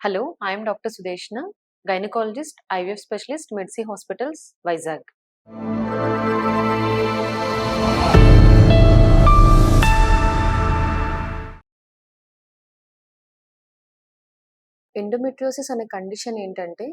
Hello, I am Dr. Sudeshna, gynecologist, IVF specialist, Medsi Hospitals, Vizag. Endometriosis అనే condition ఏంటంటే,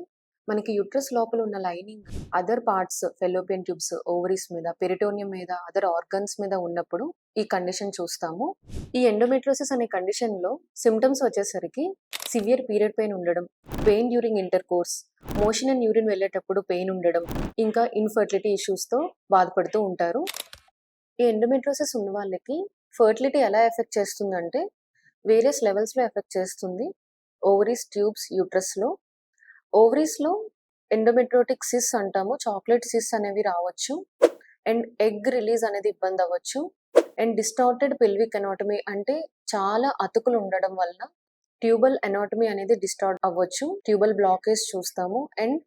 మనకి uterus లోపల ఉన్న lining other parts fallopian tubes, ovaries మీద, peritoneum మీద, అదర్ ఆర్గన్స్ మీద ఉన్నప్పుడు ఈ కండిషన్ చూస్తాము. ఈ ఎండోమెట్రియోసిస్ అనే కండిషన్‌లో సింప్టమ్స్ వచ్చేసరికి సివియర్ పీరియడ్ పెయిన్ ఉండడం, pain during intercourse, motion and urine వెళ్ళేటప్పుడు పెయిన్ ఉండడం, ఇంకా ఇన్‌ఫర్టిలిటీ ఇష్యూస్‌తో బాధపడుతూ ఉంటారు. ఈ ఎండోమెట్రియోసిస్ ఉన్న వాళ్ళకి ఫర్టిలిటీ ఎలా ఎఫెక్ట్ చేస్తుందంటే, వేరియస్ లెవెల్స్‌లో ఎఫెక్ట్ చేస్తుంది. ఓవరీస్, ట్యూబ్స్, యూట్రస్‌లో. ఓవరీస్‌లో ఎండోమెట్రియోటిక్ సిస్ అంటాము. చాక్లెట్ సిస్ అనేవి రావచ్చు. అండ్ ఎగ్ రిలీజ్ అనేది ఇబ్బందవ్వచ్చు. అండ్ డిస్టార్టెడ్ పెల్విక్ అనాటమీ అంటే చాలా అతుకులు ఉండడం వలన ట్యూబల్ అనాటమీ అనేది డిస్టార్ట్ అవ్వచ్చు. ట్యూబల్ బ్లాకేజ్ చూస్తాము. అండ్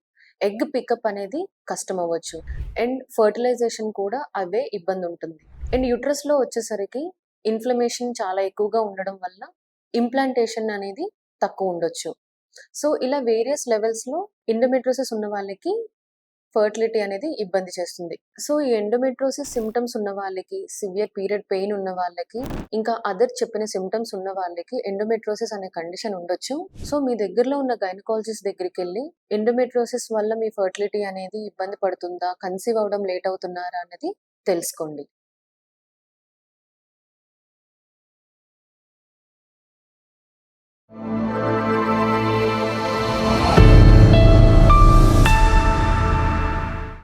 ఎగ్ పికప్ అనేది కష్టమవ్వచ్చు. అండ్ ఫర్టిలైజేషన్ కూడా అవే ఇబ్బందుంటుంది. అండ్ యూట్రస్‌లో వచ్చేసరికి ఇన్‌ఫ్లమేషన్ చాలా ఎక్కువగా ఉండడం వల్ల ఇంప్లాంటేషన్ అనేది తక్కువుండొచ్చు. సో, ఇలా వేరియస్ లెవెల్స్‌లో ఎండోమెట్రియోసిస్ ఉన్న వాళ్ళకి ఫర్టిలిటీ అనేది ఇబ్బంది చేస్తుంది. సో, ఈ ఎండోమెట్రియోసిస్ సింప్టమ్స్ ఉన్న వాళ్ళకి, సివియర్ పీరియడ్ పెయిన్ ఉన్న వాళ్ళకి, ఇంకా అదర్ చెప్పిన సింప్టమ్స్ ఉన్న వాళ్ళకి ఎండోమెట్రియోసిస్ అనే కండిషన్ ఉండొచ్చు. సో, మీ దగ్గరలో ఉన్న గైనకాలజిస్ట్ దగ్గరికెళ్లి ఎండోమెట్రియోసిస్ వల్ల మీ ఫర్టిలిటీ అనేది ఇబ్బంది పడుతుందా? కన్సీవ్ అవ్వడం లేట్ అవుతున్నారా? అన్నది తెలుసుకోండి.